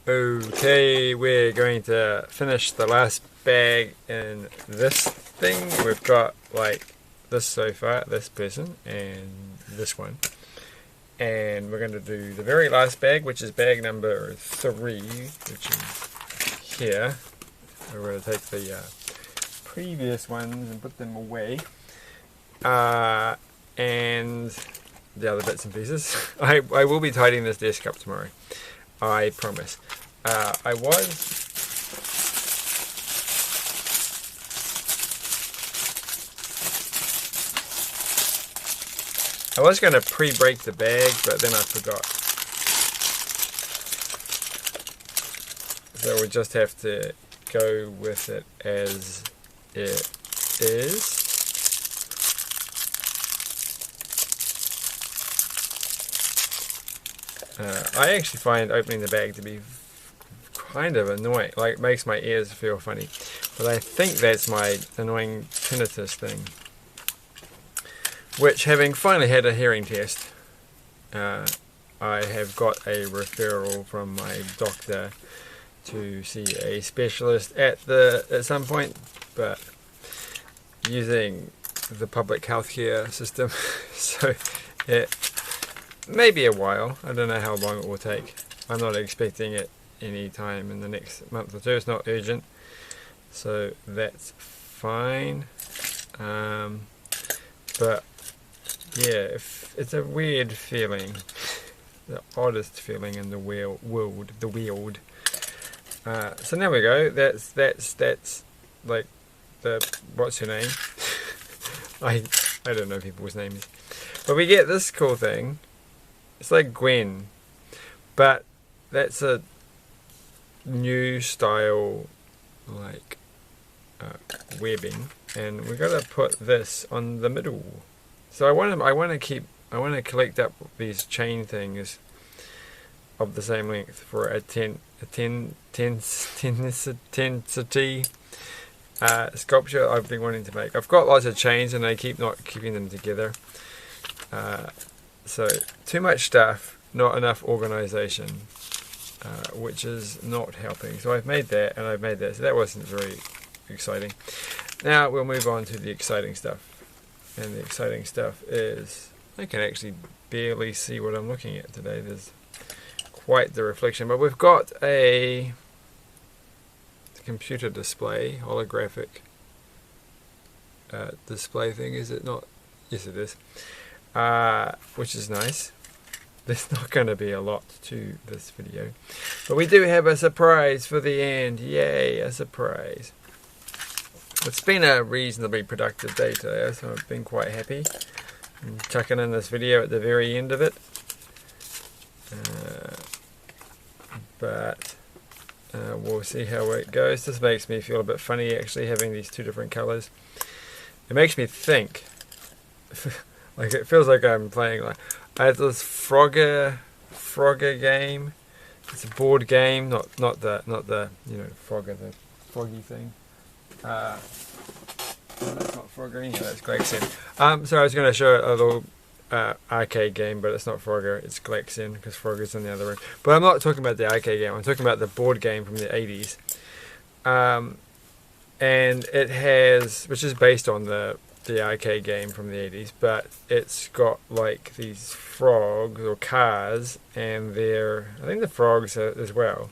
Okay, we're going to finish the last bag in this thing. We've got like this so far, this person, and this one. And we're going to do the very last bag, which is bag number 3, which is here. We're going to take the previous ones and put them away. And the other bits and pieces. I will be tidying this desk up tomorrow. I promise. I was going to pre-break the bag, but then I forgot. So we'll just have to go with it as it is. I actually find opening the bag to be kind of annoying, like it makes my ears feel funny, but I think that's my annoying tinnitus thing, which, having finally had a hearing test, I have got a referral from my doctor to see a specialist at some point, but using the public healthcare system, so it may be a while. I don't know how long it will take. I'm not expecting it any time in the next month or two. It's not urgent, so that's fine. But yeah, it's a weird feeling, the oddest feeling in the world. So now we go. That's like the, what's her name? I don't know people's names, but we get this cool thing. It's like Gwen, but that's a new style, like webbing, and we're gonna put this on the middle. So I want to collect up these chain things of the same length for a intensity sculpture I've been wanting to make. I've got lots of chains and I keep not keeping them together. So too much stuff, not enough organization, which is not helping. So I've made that and I've made that. So that wasn't very exciting. Now we'll move on to the exciting stuff. And the exciting stuff is, I can actually barely see what I'm looking at today. There's quite the reflection. But we've got a computer display, holographic display thing, is it not? Yes, it is. Which is nice. There's not going to be a lot to this video, but we do have a surprise for the end. Yay, a surprise. It's been a reasonably productive day today, so I've been quite happy. I'm chucking in this video at the very end of it, but we'll see how it goes. This makes me feel a bit funny, actually, having these two different colors. It makes me think. Like, it feels like I'm playing, like, I have this Frogger game. It's a board game, not the Frogger, the froggy thing. That's not Frogger anyway, that's Galaxian. So I was going to show a little arcade game, but it's not Frogger, it's Galaxian, because Frogger's in the other room. But I'm not talking about the arcade game, I'm talking about the board game from the 80s. And it has, which is based on the arcade game from the 80s, but it's got like these frogs or cars, and I think the frogs are as well,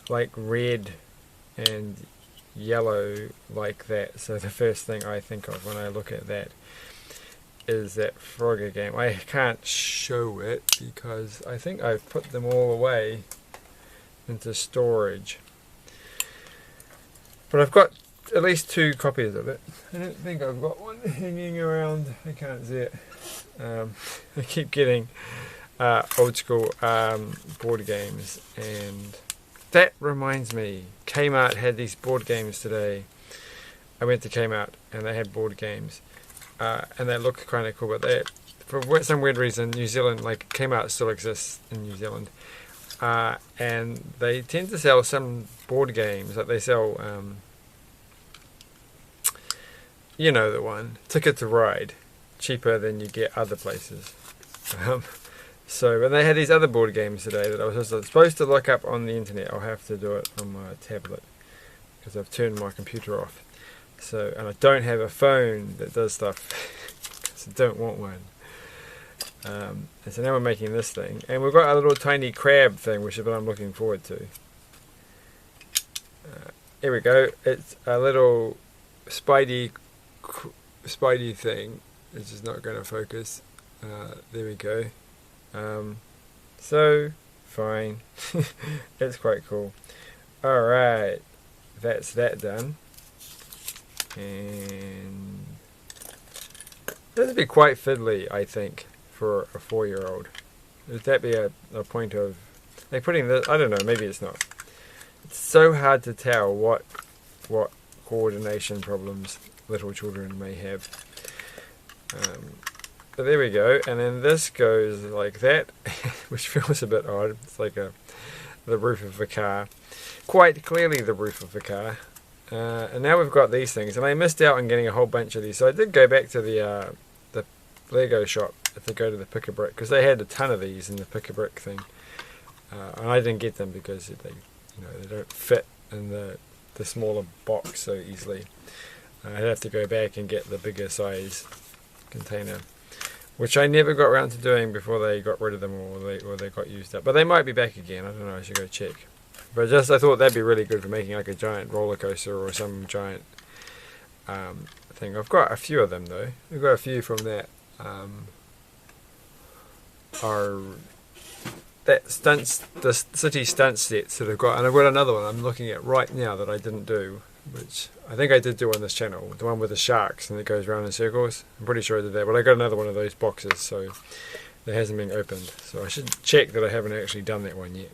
like red and yellow like that. So the first thing I think of when I look at that is that Frogger game. I can't show it because I think I've put them all away into storage, but I've got at least 2 copies of it. I don't think I've got one hanging around. I can't see it. I keep getting old school board games, and that reminds me, Kmart had these board games today. I went to Kmart and they had board games, and they look kind of cool, but for some weird reason, New Zealand, like Kmart still exists in New Zealand, and they tend to sell some board games, like they sell you know the one, Ticket to Ride, cheaper than you get other places. So, and they had these other board games today that I was supposed to look up on the internet. I'll have to do it on my tablet because I've turned my computer off. So, and I don't have a phone that does stuff because I don't want one. And so now we're making this thing, and we've got a little tiny crab thing, which is what I'm looking forward to. Here we go. It's a little Spidey thing. It's just not going to focus. There we go. So fine. It's quite cool. All right, that's that done. And this would be quite fiddly, I think, for a 4-year-old. Would that be a point of like putting this? I don't know. Maybe it's not. It's so hard to tell what coordination problems little children may have. But there we go, and then this goes like that, which feels a bit odd. It's like the roof of a car, quite clearly the roof of a car. And now we've got these things, and I missed out on getting a whole bunch of these. So I did go back to the Lego shop to go to the Pick-a-Brick because they had a ton of these in the Pick-a-Brick thing, and I didn't get them because they don't fit in the smaller box so easily. I'd have to go back and get the bigger size container, which I never got around to doing before they got rid of them or they got used up. But they might be back again. I don't know. I should go check. But I thought that'd be really good for making like a giant roller coaster or some giant thing. I've got a few of them though. We've got a few from that the city stunt sets that I've got, and I've got another one I'm looking at right now that I didn't do, which I think I did do on this channel, the one with the sharks and it goes around in circles. I'm pretty sure I did that, but I got another one of those boxes, so that hasn't been opened. So I should check that I haven't actually done that one yet.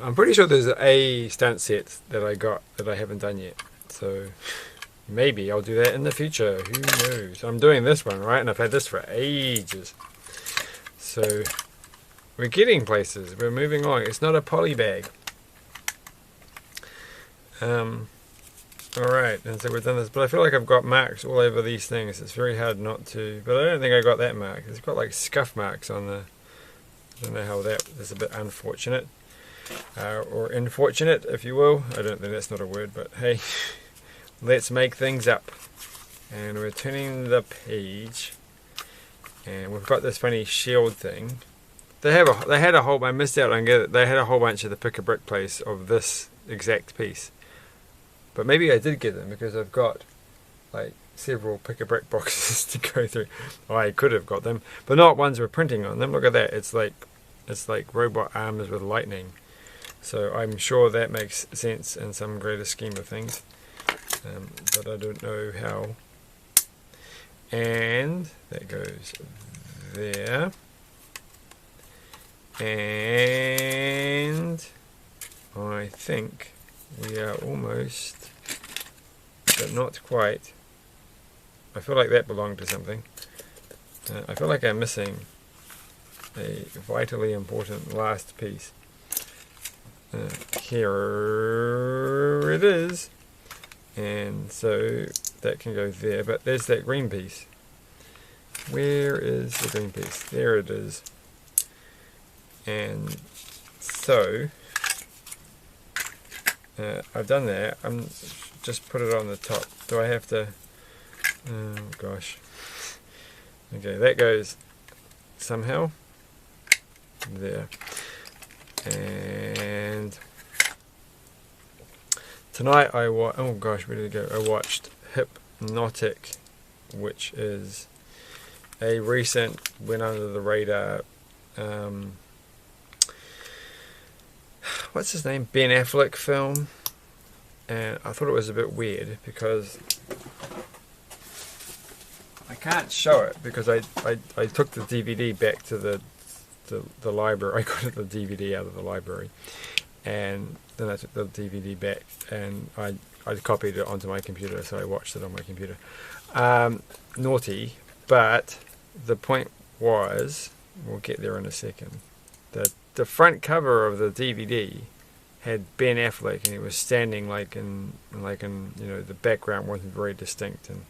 I'm pretty sure there's a stunt set that I got that I haven't done yet, so maybe I'll do that in the future. Who knows? I'm doing this one, right? And I've had this for ages. So we're getting places. We're moving on. It's not a poly bag. Alright, and so we've done this, but I feel like I've got marks all over these things. It's very hard not to, but I don't think I got that mark. It's got like scuff marks on the, I don't know how that's a bit unfortunate, or unfortunate if you will. I don't think that's not a word, but hey, let's make things up. And we're turning the page, and we've got this funny shield thing. They had a whole, I missed out on it. They had a whole bunch of the Pick-a-Brick place of this exact piece. But maybe I did get them because I've got like several Pick-a-Brick boxes to go through. Oh, I could have got them, but not ones with printing on them. Look at that. It's like robot arms with lightning. So I'm sure that makes sense in some greater scheme of things. But I don't know how. And that goes there. And I think we are almost, but not quite. I feel like that belonged to something. I feel like I'm missing a vitally important last piece. Here it is. And so that can go there, but there's that green piece. Where is the green piece? There it is. And so I've done that. I'm just put it on the top. Do I have to? Oh gosh. Okay, that goes somehow there. And tonight oh gosh, where did it go? I watched Hypnotic, which is a recent, went under the radar. What's his name? Ben Affleck film, and I thought it was a bit weird because I can't show it because I took the DVD back to the library. I got the DVD out of the library, and then I took the DVD back and I copied it onto my computer, so I watched it on my computer. Naughty, but the point was, we'll get there in a second, that the front cover of the DVD had Ben Affleck, and he was standing like in the background wasn't very distinct, and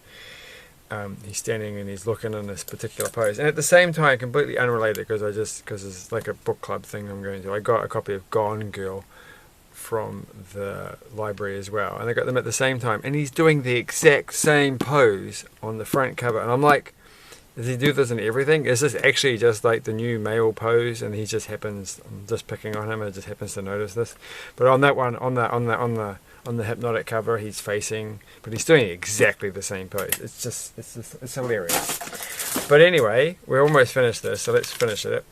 he's standing and he's looking in this particular pose. And at the same time, completely unrelated, because it's like a book club thing I'm going to, I got a copy of Gone Girl from the library as well, and I got them at the same time, and he's doing the exact same pose on the front cover, and I'm like, does he do this in everything? Is this actually just like the new male pose, and he just happens, I'm just picking on him, and just happens to notice this? But on that one, on the Hypnotic cover, he's facing, but he's doing exactly the same pose. It's hilarious. But anyway, we're almost finished this, so let's finish it.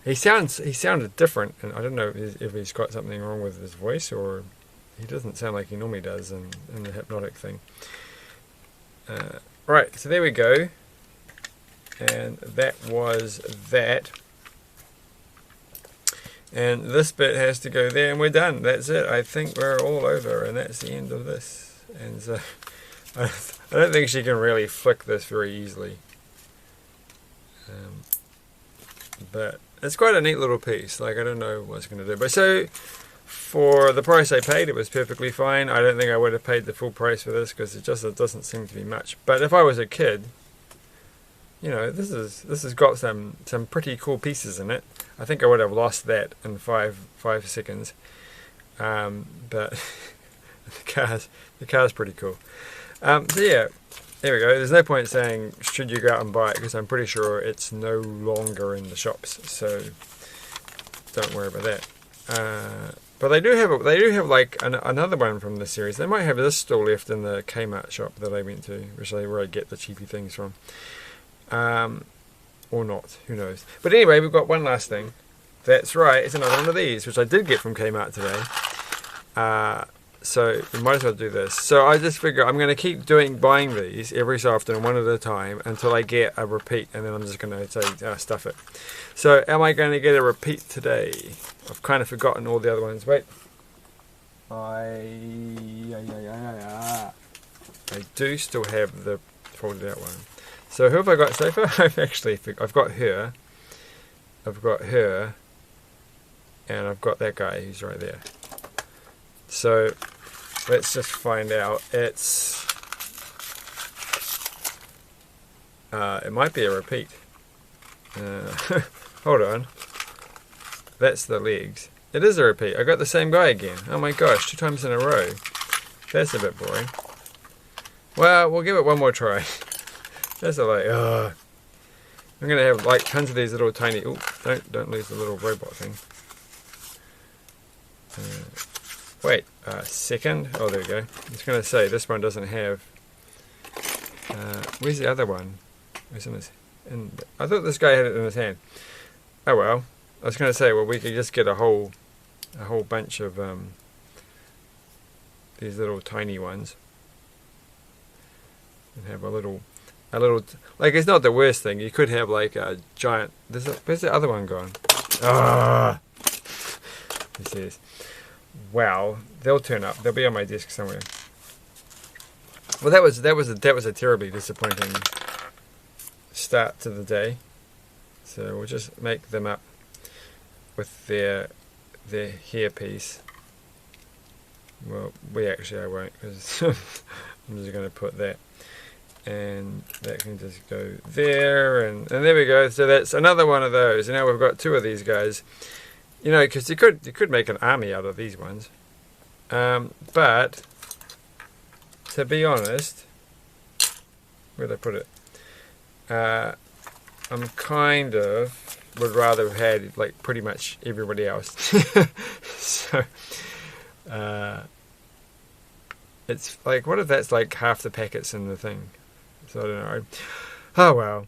He sounded different, and I don't know if he's got something wrong with his voice, or he doesn't sound like he normally does in the Hypnotic thing. Right, so there we go, and that was that. And this bit has to go there, and we're done. That's it. I think we're all over, and that's the end of this. And so, I don't think she can really flick this very easily. But it's quite a neat little piece. Like, I don't know what it's going to do. But so, for the price I paid, it was perfectly fine. I don't think I would have paid the full price for this, because it doesn't seem to be much. But if I was a kid, you know, this has got some pretty cool pieces in it. I think I would have lost that in five seconds. But the car's pretty cool. So yeah, there we go. There's no point saying should you go out and buy it, because I'm pretty sure it's no longer in the shops. So don't worry about that. But they do have like another one from this series. They might have this still left in the Kmart shop that I went to, where I get the cheapy things from. Or not, who knows. But anyway, we've got one last thing. That's right, it's another one of these, which I did get from Kmart today. So we might as well do this. So I just figure I'm going to keep buying these every so often, one at a time, until I get a repeat, and then I'm just going to say stuff it. So am I going to get a repeat today? I've kind of forgotten all the other ones. Wait. I do still have the folded out one. So who have I got so far? I've got her, and I've got that guy who's right there. So let's just find out. It might be a repeat. Hold on. That's the legs. It is a repeat. I got the same guy again. Oh my gosh, 2 times in a row. That's a bit boring. Well, we'll give it one more try. That's like, I'm gonna have like tons of these little tiny. Oh, don't lose the little robot thing. Wait a second. Oh, there we go. I was gonna say this one doesn't have. Where's the other one? Where's in his? I thought this guy had it in his hand. Oh well. I was gonna say, well, we could just get a whole bunch of these little tiny ones, and have a little, like, it's not the worst thing. You could have like a giant. Where's the other one gone? Ah, this is. Well, they'll turn up. They'll be on my desk somewhere. Well, that was a terribly disappointing start to the day. So we'll just make them up with their hairpiece. Well, I won't, because I'm just going to put that. And that can just go there, and there we go. So that's another one of those. And now we've got 2 of these guys. You know, because you could make an army out of these ones. But to be honest, where'd I put it? I'm kind of would rather have had like pretty much everybody else. So it's like, what if that's like half the packets in the thing? So I don't know. Oh well,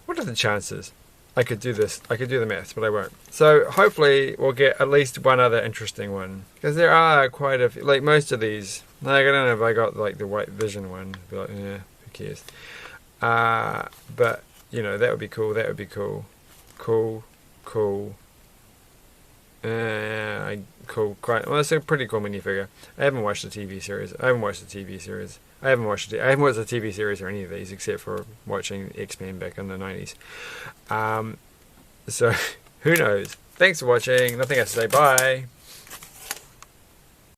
what are the chances? I could do this. I could do the maths, but I won't. So hopefully we'll get at least one other interesting one, because there are quite a few. Like most of these, like I don't know if I got like the White Vision one. Be like, yeah, who cares? But you know, that would be cool. That would be cool. Cool. Cool. Quite. Well, it's a pretty cool minifigure. I haven't watched the TV series. I haven't watched the TV series or any of these, except for watching X-Men back in the 90s. So, who knows? Thanks for watching. Nothing else to say. Bye.